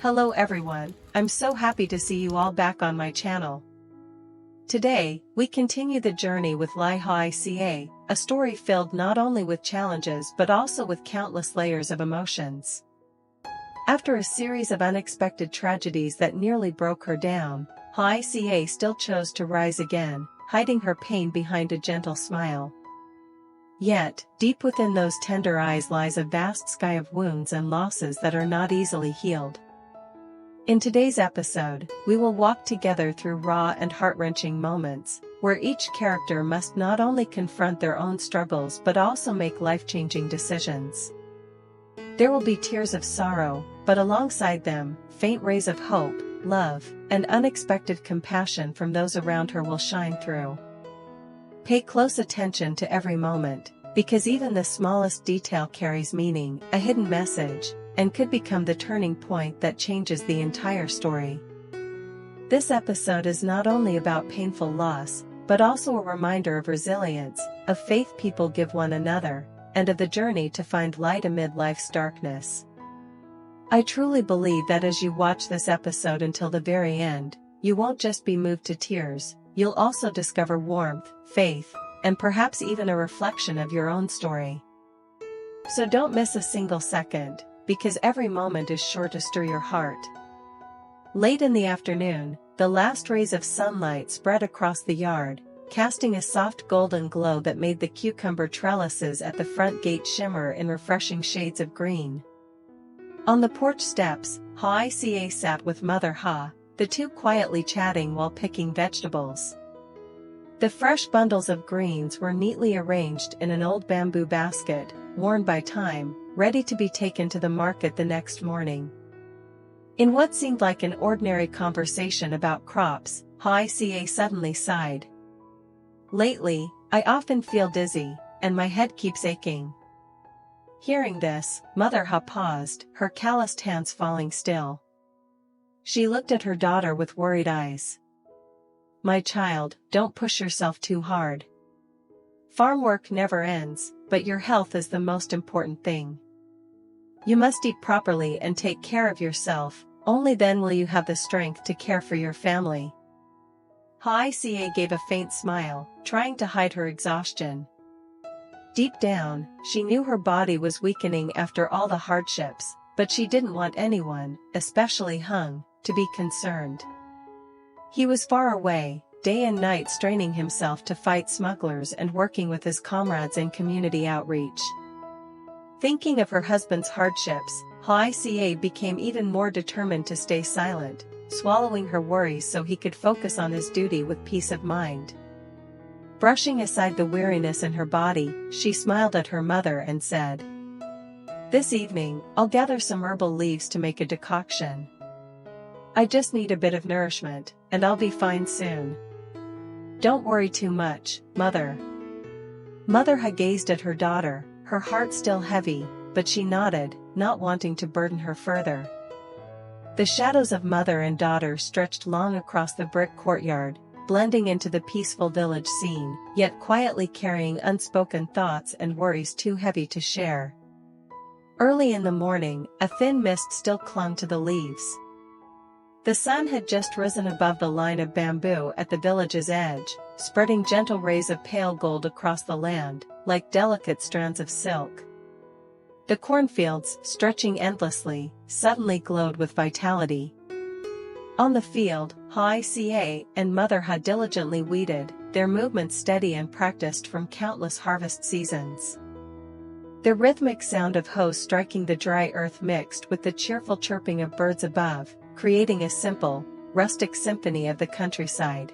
Hello everyone, I'm so happy to see you all back on my channel. Today, we continue the journey with lytieuca, a story filled not only with challenges but also with countless layers of emotions. After a series of unexpected tragedies that nearly broke her down, lytieuca still chose to rise again, hiding her pain behind a gentle smile. Yet, deep within those tender eyes lies a vast sky of wounds and losses that are not easily healed. In today's episode, we will walk together through raw and heart-wrenching moments, where each character must not only confront their own struggles but also make life-changing decisions. There will be tears of sorrow, but alongside them, faint rays of hope, love, and unexpected compassion from those around her will shine through. Pay close attention to every moment, because even the smallest detail carries meaning, a hidden message, and could become the turning point that changes the entire story. This episode is not only about painful loss, but also a reminder of resilience, of faith people give one another, and of the journey to find light amid life's darkness. I truly believe that as you watch this episode until the very end, you won't just be moved to tears, you'll also discover warmth, faith, and perhaps even a reflection of your own story. So don't miss a single second, because every moment is sure to stir your heart. Late in the afternoon, the last rays of sunlight spread across the yard, casting a soft golden glow that made the cucumber trellises at the front gate shimmer in refreshing shades of green. On the porch steps, lytieuca sat with Mother Ha, the two quietly chatting while picking vegetables. The fresh bundles of greens were neatly arranged in an old bamboo basket, worn by time, ready to be taken to the market the next morning. In what seemed like an ordinary conversation about crops, lytieuca suddenly sighed. "Lately, I often feel dizzy, and my head keeps aching." Hearing this, Mother Ha paused, her calloused hands falling still. She looked at her daughter with worried eyes. "My child, don't push yourself too hard. Farm work never ends, but your health is the most important thing. You must eat properly and take care of yourself, only then will you have the strength to care for your family." lytieuca gave a faint smile, trying to hide her exhaustion. Deep down, she knew her body was weakening after all the hardships, but she didn't want anyone, especially Hùng, to be concerned. He was far away, day and night straining himself to fight smugglers and working with his comrades in community outreach. Thinking of her husband's hardships, lytieuca became even more determined to stay silent, swallowing her worries so he could focus on his duty with peace of mind. Brushing aside the weariness in her body, she smiled at her mother and said, "This evening, I'll gather some herbal leaves to make a decoction. I just need a bit of nourishment, and I'll be fine soon. Don't worry too much, Mother." Mother had gazed at her daughter, her heart still heavy, but she nodded, not wanting to burden her further. The shadows of mother and daughter stretched long across the brick courtyard, blending into the peaceful village scene, yet quietly carrying unspoken thoughts and worries too heavy to share. Early in the morning, a thin mist still clung to the leaves. The sun had just risen above the line of bamboo at the village's edge, spreading gentle rays of pale gold across the land, like delicate strands of silk. The cornfields, stretching endlessly, suddenly glowed with vitality. On the field, lytieuca and Mother had diligently weeded, their movements steady and practiced from countless harvest seasons. The rhythmic sound of hoes striking the dry earth mixed with the cheerful chirping of birds above, creating a simple, rustic symphony of the countryside.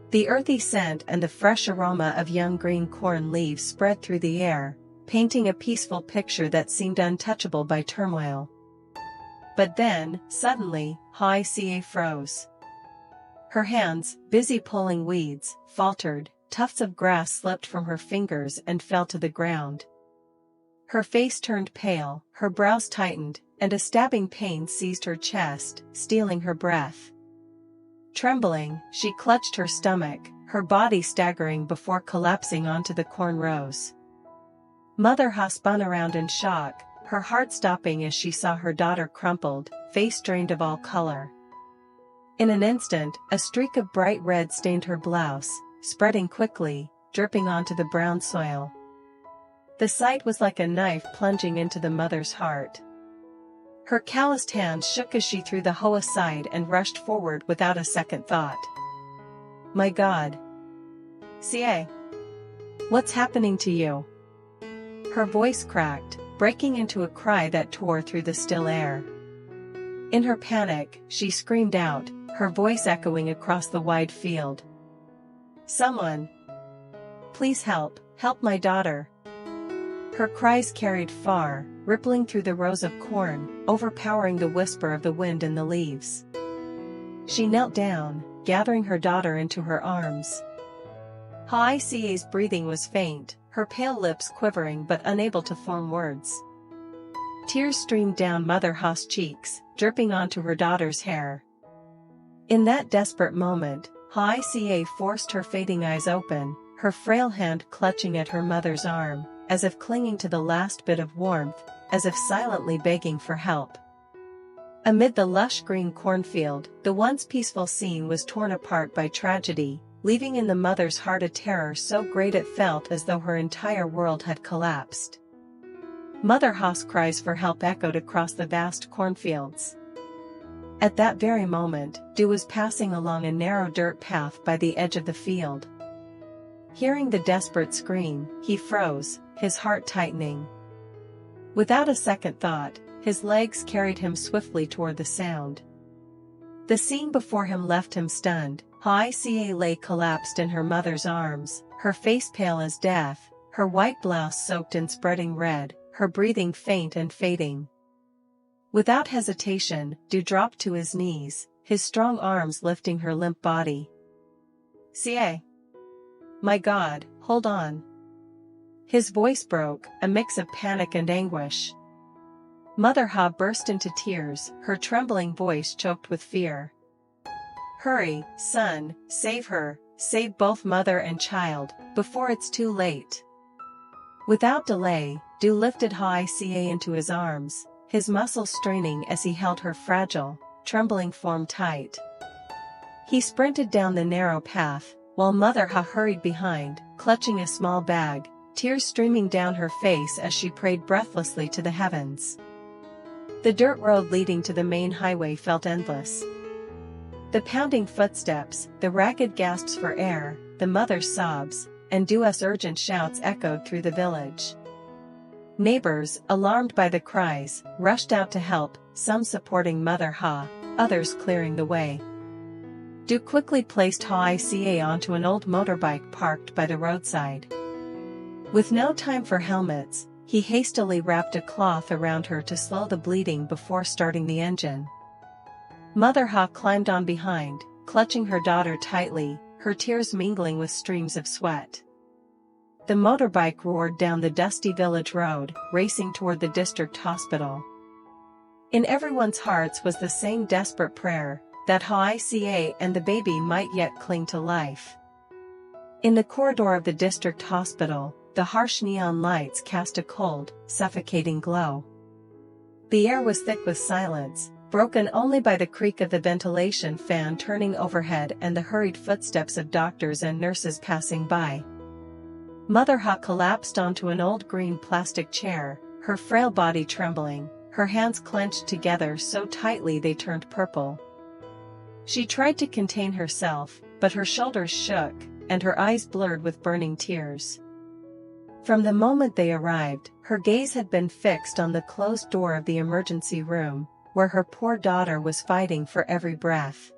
The earthy scent and the fresh aroma of young green corn leaves spread through the air, painting a peaceful picture that seemed untouchable by turmoil. But then, suddenly, lytieuca froze. Her hands, busy pulling weeds, faltered, tufts of grass slipped from her fingers and fell to the ground. Her face turned pale, her brows tightened, and a stabbing pain seized her chest, stealing her breath. Trembling, she clutched her stomach, her body staggering before collapsing onto the corn rows. Mother Ha spun around in shock, her heart stopping as she saw her daughter crumpled, face drained of all color. In an instant, a streak of bright red stained her blouse, spreading quickly, dripping onto the brown soil. The sight was like a knife plunging into the mother's heart. Her calloused hands shook as she threw the hoe aside and rushed forward without a second thought. "My God. CA. What's happening to you?" Her voice cracked, breaking into a cry that tore through the still air. In her panic, she screamed out, her voice echoing across the wide field. "Someone! Please help, help my daughter!" Her cries carried far, rippling through the rows of corn, overpowering the whisper of the wind in the leaves. She knelt down, gathering her daughter into her arms. Hoi's breathing was faint, her pale lips quivering but unable to form words. Tears streamed down Mother Ha's cheeks, dripping onto her daughter's hair. In that desperate moment, Hoi's forced her fading eyes open, her frail hand clutching at her mother's arm, as if clinging to the last bit of warmth, as if silently begging for help. Amid the lush green cornfield, the once peaceful scene was torn apart by tragedy, leaving in the mother's heart a terror so great it felt as though her entire world had collapsed. Mother Ha's cries for help echoed across the vast cornfields. At that very moment, Du was passing along a narrow dirt path by the edge of the field. Hearing the desperate scream, he froze, his heart tightening. Without a second thought, his legs carried him swiftly toward the sound. The scene before him left him stunned. Hoi's lay collapsed in her mother's arms, her face pale as death, her white blouse soaked in spreading red, her breathing faint and fading. Without hesitation, Du dropped to his knees, his strong arms lifting her limp body. "CA. My God, hold on." His voice broke, a mix of panic and anguish. Mother Ha burst into tears, her trembling voice choked with fear. "Hurry, son, save her, save both mother and child, before it's too late." Without delay, Du lifted Hoi's into his arms, his muscles straining as he held her fragile, trembling form tight. He sprinted down the narrow path, while Mother Ha hurried behind, clutching a small bag, tears streaming down her face as she prayed breathlessly to the heavens. The dirt road leading to the main highway felt endless. The pounding footsteps, the ragged gasps for air, the mother's sobs, and Du's urgent shouts echoed through the village. Neighbors, alarmed by the cries, rushed out to help, some supporting Mother Ha, others clearing the way. Du quickly placed Hoi's onto an old motorbike parked by the roadside. With no time for helmets, he hastily wrapped a cloth around her to slow the bleeding before starting the engine. Mother Ha climbed on behind, clutching her daughter tightly, her tears mingling with streams of sweat. The motorbike roared down the dusty village road, racing toward the district hospital. In everyone's hearts was the same desperate prayer, that Hoi's and the baby might yet cling to life. In the corridor of the district hospital, the harsh neon lights cast a cold, suffocating glow. The air was thick with silence, broken only by the creak of the ventilation fan turning overhead and the hurried footsteps of doctors and nurses passing by. Mother Ha collapsed onto an old green plastic chair, her frail body trembling, her hands clenched together so tightly they turned purple. She tried to contain herself, but her shoulders shook, and her eyes blurred with burning tears. From the moment they arrived, her gaze had been fixed on the closed door of the emergency room, where her poor daughter was fighting for every breath.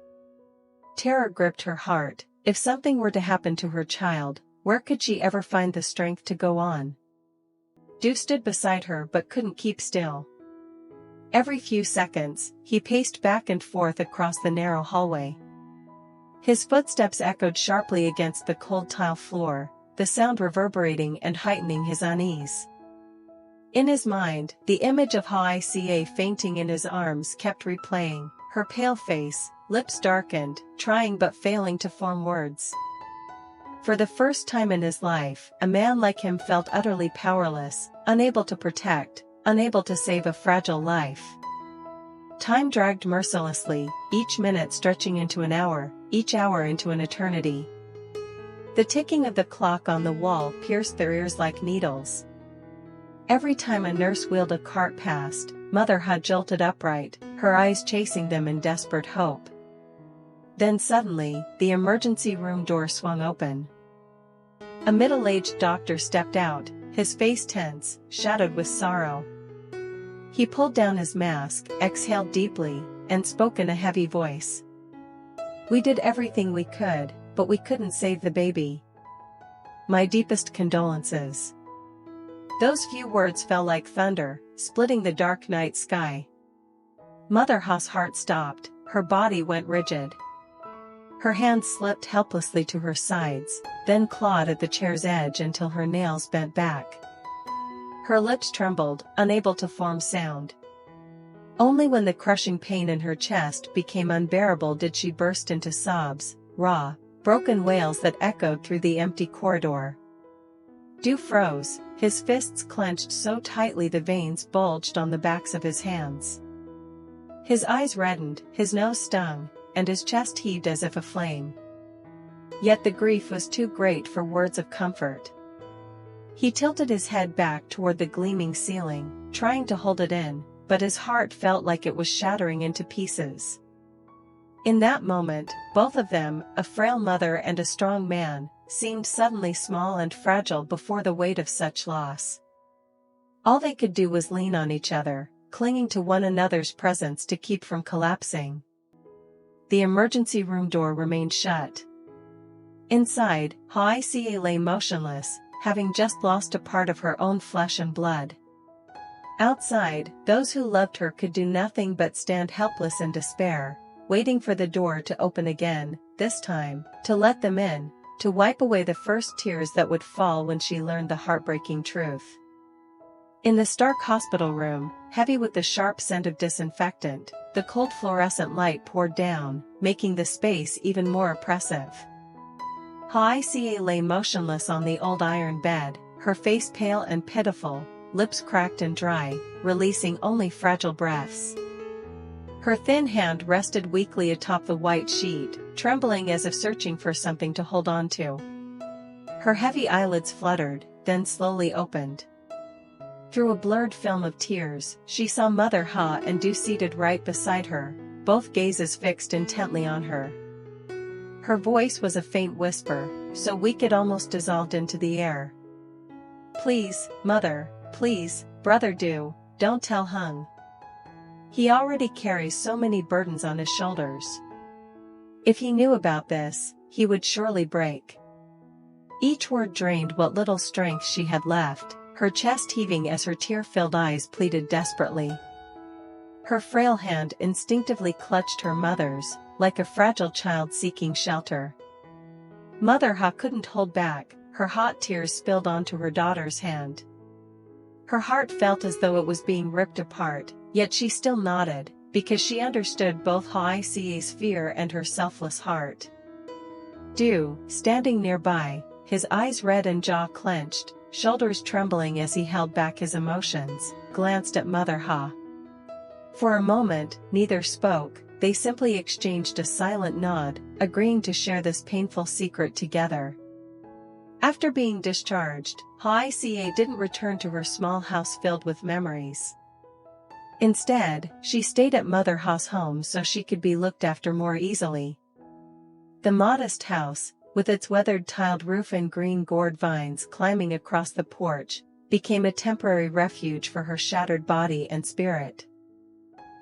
Terror gripped her heart. If something were to happen to her child, where could she ever find the strength to go on? Du stood beside her but couldn't keep still. Every few seconds, he paced back and forth across the narrow hallway. His footsteps echoed sharply against the cold tile floor, the sound reverberating and heightening his unease. In his mind, the image of Hoi's fainting in his arms kept replaying, her pale face, lips darkened, trying but failing to form words. For the first time in his life, a man like him felt utterly powerless, unable to protect, unable to save a fragile life. Time dragged mercilessly, each minute stretching into an hour, each hour into an eternity. The ticking of the clock on the wall pierced their ears like needles. Every time a nurse wheeled a cart past, Mother had jolted upright, her eyes chasing them in desperate hope. Then suddenly, the emergency room door swung open. A middle-aged doctor stepped out, his face tense, shadowed with sorrow. He pulled down his mask, exhaled deeply, and spoke in a heavy voice. "We did everything we could, but we couldn't save the baby. My deepest condolences." Those few words fell like thunder, splitting the dark night sky. Mother Ha's heart stopped, her body went rigid. Her hands slipped helplessly to her sides, then clawed at the chair's edge until her nails bent back. Her lips trembled, unable to form sound. Only when the crushing pain in her chest became unbearable did she burst into sobs, raw, broken wails that echoed through the empty corridor. Diep froze, his fists clenched so tightly the veins bulged on the backs of his hands. His eyes reddened, his nose stung, and his chest heaved as if aflame. Yet the grief was too great for words of comfort. He tilted his head back toward the gleaming ceiling, trying to hold it in, but his heart felt like it was shattering into pieces. In that moment, both of them, a frail mother and a strong man, seemed suddenly small and fragile before the weight of such loss. All they could do was lean on each other, clinging to one another's presence to keep from collapsing. The emergency room door remained shut. Inside, Hoài lay motionless, having just lost a part of her own flesh and blood. Outside, those who loved her could do nothing but stand helpless in despair, waiting for the door to open again, this time, to let them in, to wipe away the first tears that would fall when she learned the heartbreaking truth. In the stark hospital room, heavy with the sharp scent of disinfectant, the cold fluorescent light poured down, making the space even more oppressive. Hoài lay motionless on the old iron bed, her face pale and pitiful, lips cracked and dry, releasing only fragile breaths. Her thin hand rested weakly atop the white sheet, trembling as if searching for something to hold on to. Her heavy eyelids fluttered, then slowly opened. Through a blurred film of tears, she saw Mother Ha and Diep seated right beside her, both gazes fixed intently on her. Her voice was a faint whisper, so weak it almost dissolved into the air. "Please, Mother, please, Brother Do, don't tell Hùng. He already carries so many burdens on his shoulders. If he knew about this, he would surely break." Each word drained what little strength she had left, her chest heaving as her tear-filled eyes pleaded desperately. Her frail hand instinctively clutched her mother's, like a fragile child seeking shelter. Mother Ha couldn't hold back, her hot tears spilled onto her daughter's hand. Her heart felt as though it was being ripped apart, yet she still nodded, because she understood both Hoài fear and her selfless heart. Diep, standing nearby, his eyes red and jaw clenched, shoulders trembling as he held back his emotions, glanced at Mother Ha. For a moment, neither spoke, they simply exchanged a silent nod, agreeing to share this painful secret together. After being discharged, Hoài didn't return to her small house filled with memories. Instead, she stayed at Mother Ha's home so she could be looked after more easily. The modest house, with its weathered tiled roof and green gourd vines climbing across the porch, became a temporary refuge for her shattered body and spirit.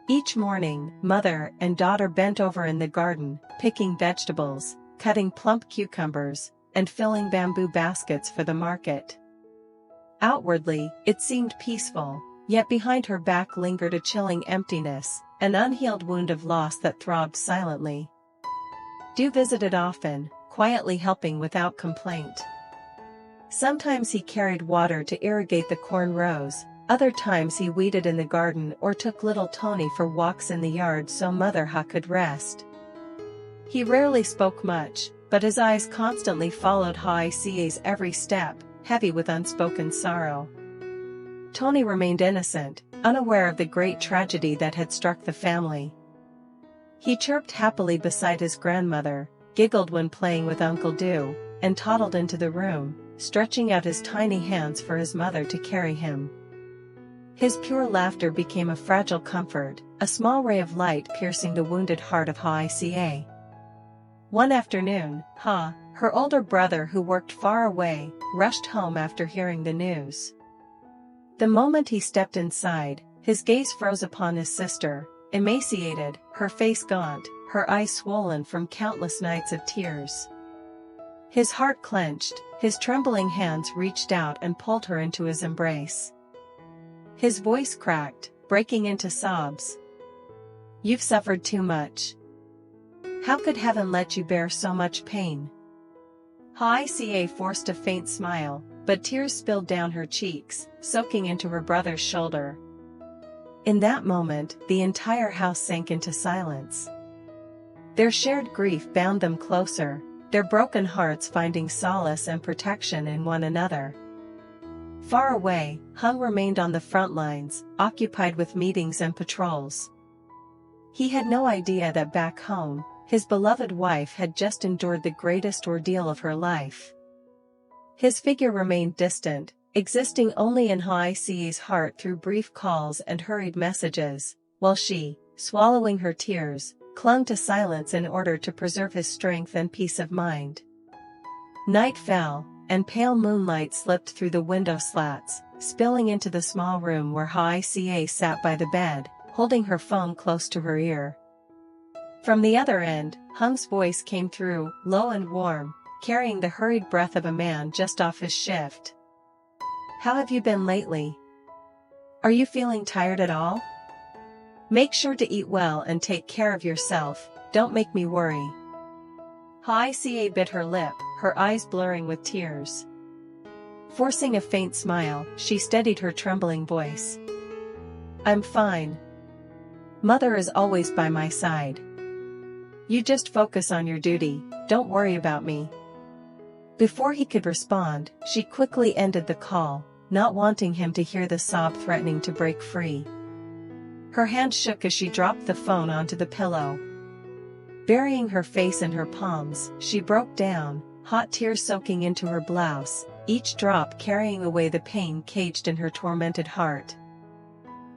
Each morning, mother and daughter bent over in the garden, picking vegetables, cutting plump cucumbers, and filling bamboo baskets for the market. Outwardly, it seemed peaceful, yet behind her back lingered a chilling emptiness, an unhealed wound of loss that throbbed silently. Diep visited often, quietly helping without complaint. Sometimes he carried water to irrigate the corn rows, other times he weeded in the garden or took little Tony for walks in the yard so Mother Ha could rest. He rarely spoke much, but his eyes constantly followed Hoài every step, heavy with unspoken sorrow. Tony remained innocent, unaware of the great tragedy that had struck the family. He chirped happily beside his grandmother, giggled when playing with Uncle Do, and toddled into the room, stretching out his tiny hands for his mother to carry him. His pure laughter became a fragile comfort, a small ray of light piercing the wounded heart of Hoica. One afternoon, her older brother who worked far away, rushed home after hearing the news. The moment he stepped inside, his gaze froze upon his sister, emaciated, her face gaunt, her eyes swollen from countless nights of tears. His heart clenched, his trembling hands reached out and pulled her into his embrace. His voice cracked, breaking into sobs. "You've suffered too much. How could heaven let you bear so much pain?" Hoica forced a faint smile, but tears spilled down her cheeks, soaking into her brother's shoulder. In that moment, the entire house sank into silence. Their shared grief bound them closer, their broken hearts finding solace and protection in one another. Far away, Hùng remained on the front lines, occupied with meetings and patrols. He had no idea that back home, his beloved wife had just endured the greatest ordeal of her life. His figure remained distant, existing only in Hoica's heart through brief calls and hurried messages, while she, swallowing her tears, clung to silence in order to preserve his strength and peace of mind. Night fell, and pale moonlight slipped through the window slats, spilling into the small room where Hoica sat by the bed, holding her phone close to her ear. From the other end, Hung's voice came through, low and warm, carrying the hurried breath of a man just off his shift. "How have you been lately? Are you feeling tired at all? Make sure to eat well and take care of yourself, don't make me worry." Hoica bit her lip, her eyes blurring with tears. Forcing a faint smile, she steadied her trembling voice. "I'm fine. Mother is always by my side. You just focus on your duty, don't worry about me." Before he could respond, she quickly ended the call, not wanting him to hear the sob threatening to break free. Her hand shook as she dropped the phone onto the pillow. Burying her face in her palms, she broke down, hot tears soaking into her blouse, each drop carrying away the pain caged in her tormented heart.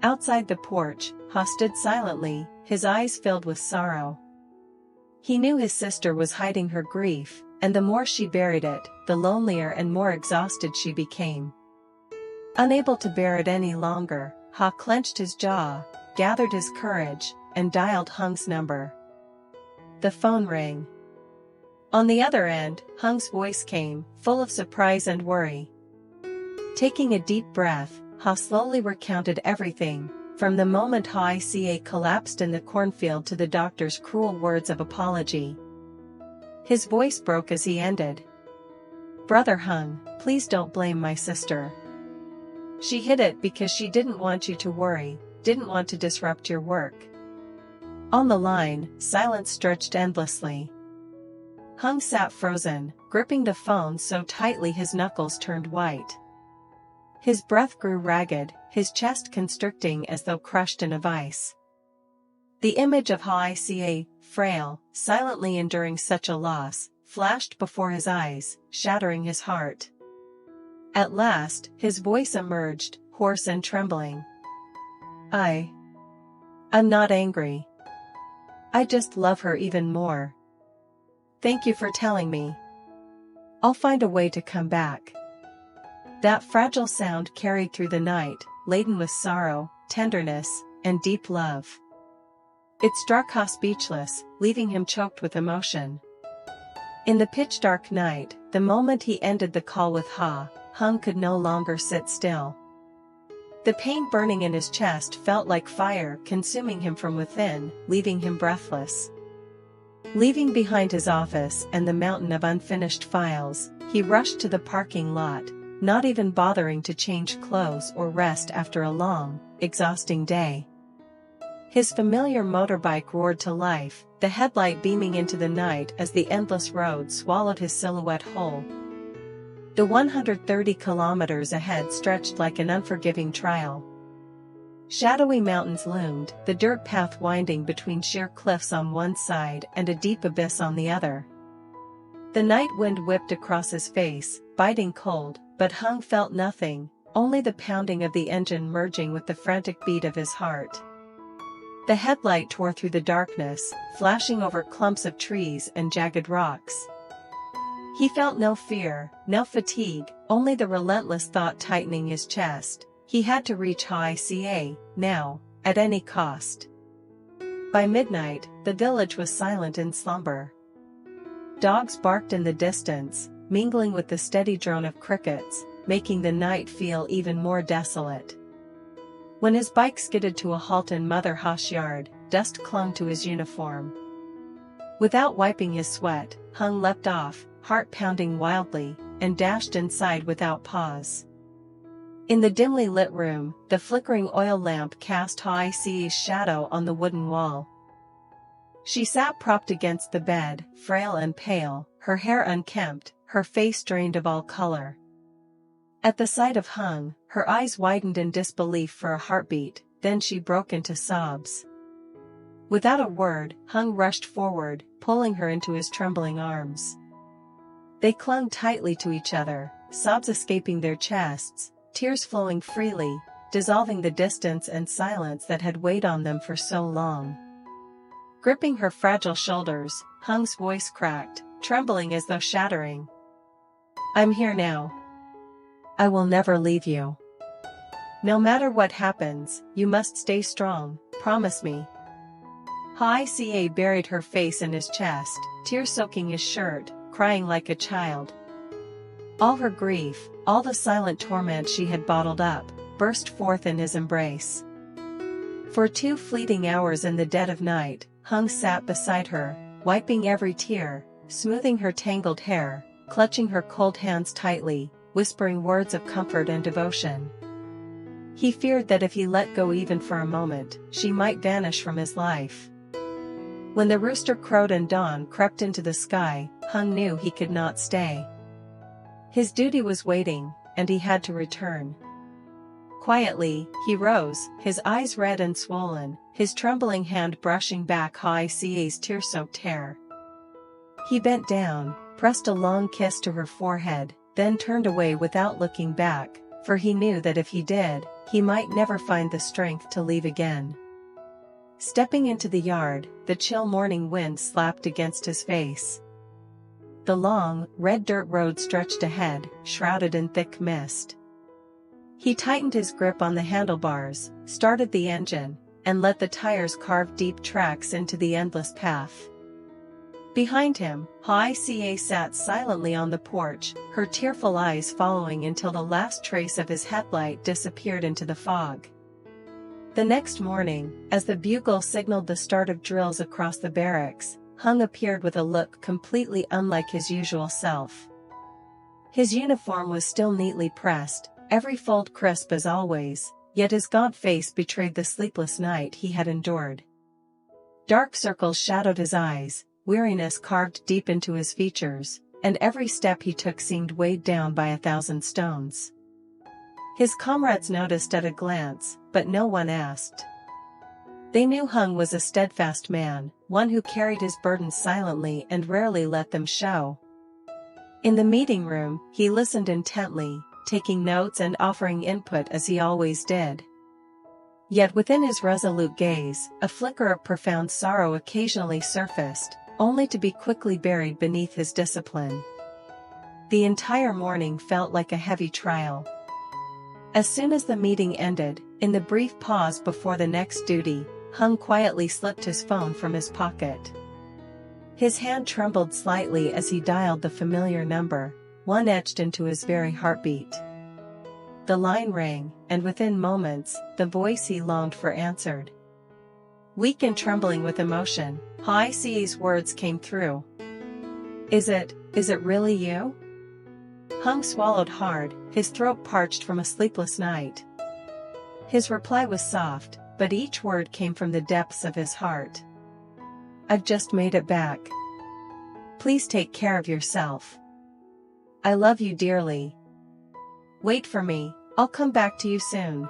Outside the porch, Ha stood silently, his eyes filled with sorrow. He knew his sister was hiding her grief, and the more she buried it, the lonelier and more exhausted she became. Unable to bear it any longer, Ha clenched his jaw, gathered his courage, and dialed Hung's number. The phone rang. On the other end, Hung's voice came, full of surprise and worry. Taking a deep breath, Ha slowly recounted everything, from the moment Hoica collapsed in the cornfield to the doctor's cruel words of apology. His voice broke as he ended. "Brother Hùng, please don't blame my sister. She hid it because she didn't want you to worry, didn't want to disrupt your work." On the line, silence stretched endlessly. Hùng sat frozen, gripping the phone so tightly his knuckles turned white. His breath grew ragged, his chest constricting as though crushed in a vice. The image of Hoica, frail, silently enduring such a loss, flashed before his eyes, shattering his heart. At last, his voice emerged, hoarse and trembling. I'm not angry. I just love her even more. Thank you for telling me. I'll find a way to come back." That fragile sound carried through the night, laden with sorrow, tenderness, and deep love. It struck Ha speechless, leaving him choked with emotion. In the pitch-dark night, the moment he ended the call with Ha, Hùng could no longer sit still. The pain burning in his chest felt like fire consuming him from within, leaving him breathless. Leaving behind his office and the mountain of unfinished files, he rushed to the parking lot, not even bothering to change clothes or rest after a long, exhausting day. His familiar motorbike roared to life, the headlight beaming into the night as the endless road swallowed his silhouette whole. The 130 kilometers ahead stretched like an unforgiving trial. Shadowy mountains loomed, the dirt path winding between sheer cliffs on one side and a deep abyss on the other. The night wind whipped across his face, biting cold, but Hung felt nothing, only the pounding of the engine merging with the frantic beat of his heart. The headlight tore through the darkness, flashing over clumps of trees and jagged rocks. He felt no fear, no fatigue, only the relentless thought tightening his chest. He had to reach Hoài, now, at any cost. By midnight, the village was silent in slumber. Dogs barked in the distance, mingling with the steady drone of crickets, making the night feel even more desolate. When his bike skidded to a halt in Mother Ho's yard, dust clung to his uniform. Without wiping his sweat, Hung leapt off, heart pounding wildly, and dashed inside without pause. In the dimly lit room, the flickering oil lamp cast Hoài shadow on the wooden wall. She sat propped against the bed, frail and pale, her hair unkempt, her face drained of all color. At the sight of Hung, her eyes widened in disbelief for a heartbeat, then she broke into sobs. Without a word, Hung rushed forward, pulling her into his trembling arms. They clung tightly to each other, sobs escaping their chests, tears flowing freely, dissolving the distance and silence that had weighed on them for so long. Gripping her fragile shoulders, Hung's voice cracked, trembling as though shattering. "I'm here now. I will never leave you. No matter what happens, you must stay strong, promise me." Hoài buried her face in his chest, tears soaking his shirt, crying like a child. All her grief, all the silent torment she had bottled up, burst forth in his embrace. For 2 fleeting hours in the dead of night, Hung sat beside her, wiping every tear, smoothing her tangled hair, clutching her cold hands tightly, whispering words of comfort and devotion. He feared that if he let go even for a moment, she might vanish from his life. When the rooster crowed and dawn crept into the sky, Hung knew he could not stay. His duty was waiting, and he had to return. Quietly, he rose, his eyes red and swollen, his trembling hand brushing back Hoài tear-soaked hair. He bent down, pressed a long kiss to her forehead, then turned away without looking back, for he knew that if he did, he might never find the strength to leave again. Stepping into the yard, the chill morning wind slapped against his face. The long, red dirt road stretched ahead, shrouded in thick mist. He tightened his grip on the handlebars, started the engine, and let the tires carve deep tracks into the endless path. Behind him, Hoài sat silently on the porch, her tearful eyes following until the last trace of his headlight disappeared into the fog. The next morning, as the bugle signaled the start of drills across the barracks, Hung appeared with a look completely unlike his usual self. His uniform was still neatly pressed, every fold crisp as always, yet his gaunt face betrayed the sleepless night he had endured. Dark circles shadowed his eyes, weariness carved deep into his features, and every step he took seemed weighed down by 1,000 stones. His comrades noticed at a glance, but no one asked. They knew Hung was a steadfast man, one who carried his burdens silently and rarely let them show. In the meeting room, he listened intently, taking notes and offering input as he always did. Yet within his resolute gaze, a flicker of profound sorrow occasionally surfaced, only to be quickly buried beneath his discipline. The entire morning felt like a heavy trial. As soon as the meeting ended, in the brief pause before the next duty, Hung quietly slipped his phone from his pocket. His hand trembled slightly as he dialed the familiar number, one etched into his very heartbeat. The line rang, and within moments, the voice he longed for answered. Weak and trembling with emotion, Hoài words came through. Is it really you?" Hung swallowed hard, his throat parched from a sleepless night. His reply was soft, but each word came from the depths of his heart. "I've just made it back. Please take care of yourself. I love you dearly. Wait for me, I'll come back to you soon.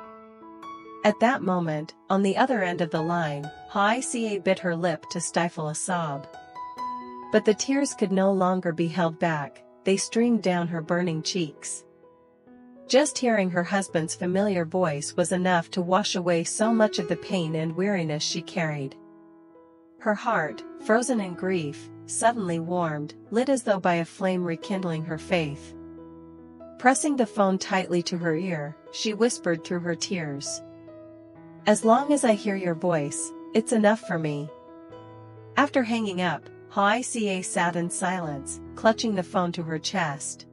At that moment, on the other end of the line, Hoài bit her lip to stifle a sob. But the tears could no longer be held back, they streamed down her burning cheeks. Just hearing her husband's familiar voice was enough to wash away so much of the pain and weariness she carried. Her heart, frozen in grief, suddenly warmed, lit as though by a flame rekindling her faith. Pressing the phone tightly to her ear, she whispered through her tears. As long as I hear your voice, it's enough for me. After hanging up, Hoài sat in silence, clutching the phone to her chest.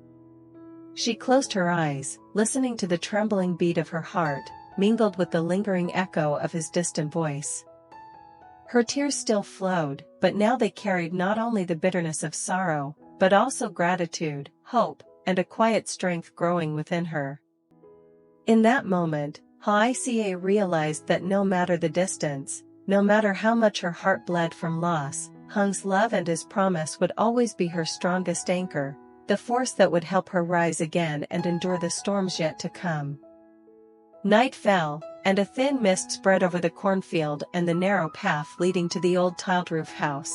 She closed her eyes, listening to the trembling beat of her heart, mingled with the lingering echo of his distant voice. Her tears still flowed, but now they carried not only the bitterness of sorrow, but also gratitude, hope, and a quiet strength growing within her. In that moment, Hoài realized that no matter the distance, no matter how much her heart bled from loss, Hung's love and his promise would always be her strongest anchor, the force that would help her rise again and endure the storms yet to come. Night fell, and a thin mist spread over the cornfield and the narrow path leading to the old tiled roof house.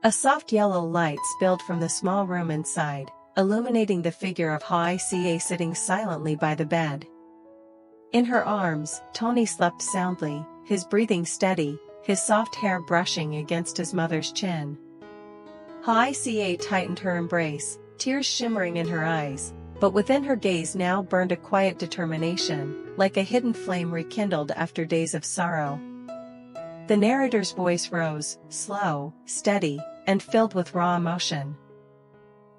A soft yellow light spilled from the small room inside, illuminating the figure of Hoài sitting silently by the bed. In her arms, Tony slept soundly, his breathing steady, his soft hair brushing against his mother's chin. Hoài tightened her embrace, tears shimmering in her eyes, but within her gaze now burned a quiet determination, like a hidden flame rekindled after days of sorrow. The narrator's voice rose, slow, steady, and filled with raw emotion.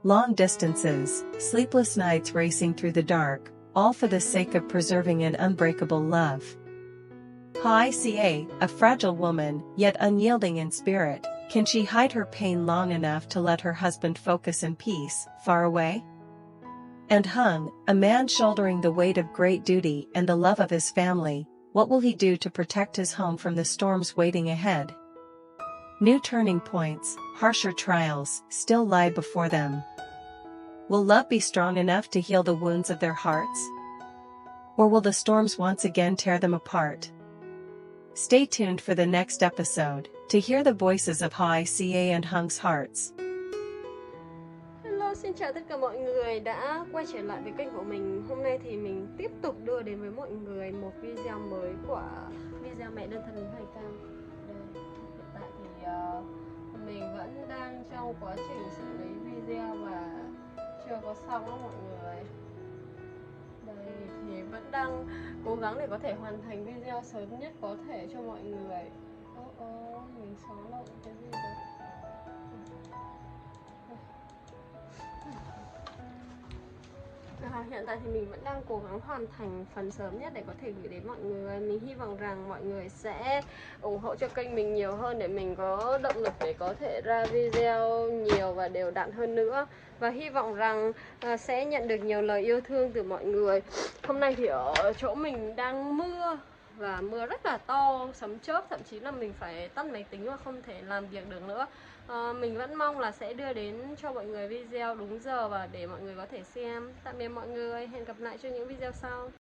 Long distances, sleepless nights racing through the dark, all for the sake of preserving an unbreakable love. Hoài, a fragile woman, yet unyielding in spirit, can she hide her pain long enough to let her husband focus in peace, far away? And Hung, a man shouldering the weight of great duty and the love of his family, what will he do to protect his home from the storms waiting ahead? New turning points, harsher trials, still lie before them. Will love be strong enough to heal the wounds of their hearts? Or will the storms once again tear them apart? Stay tuned for the next episode, to hear the voices of Hoài and Hung's hearts. Hello, xin chào tất cả mọi người đã quay trở lại với kênh của mình. Hôm nay thì mình tiếp tục đưa đến với mọi người một video mới của video mẹ đơn thân Hoài Cam. Đây, hiện tại thì mình vẫn đang trong quá trình xử lý video và chưa có xong đó mọi người. Đây thì vẫn đang cố gắng để có thể hoàn thành video sớm nhất có thể cho mọi người. Mình xóa lộn cái gì rồi. Hiện tại thì mình vẫn đang cố gắng hoàn thành phần sớm nhất để có thể gửi đến mọi người. Mình hy vọng rằng mọi người sẽ ủng hộ cho kênh mình nhiều hơn để mình có động lực để có thể ra video nhiều và đều đặn hơn nữa. Và hy vọng rằng sẽ nhận được nhiều lời yêu thương từ mọi người. Hôm nay thì ở chỗ mình đang mưa và mưa rất là to, sấm chớp, thậm chí là mình phải tắt máy tính và không thể làm việc được nữa. Mình vẫn mong là sẽ đưa đến cho mọi người video đúng giờ và để mọi người có thể xem. Tạm biệt mọi người, hẹn gặp lại trong những video sau.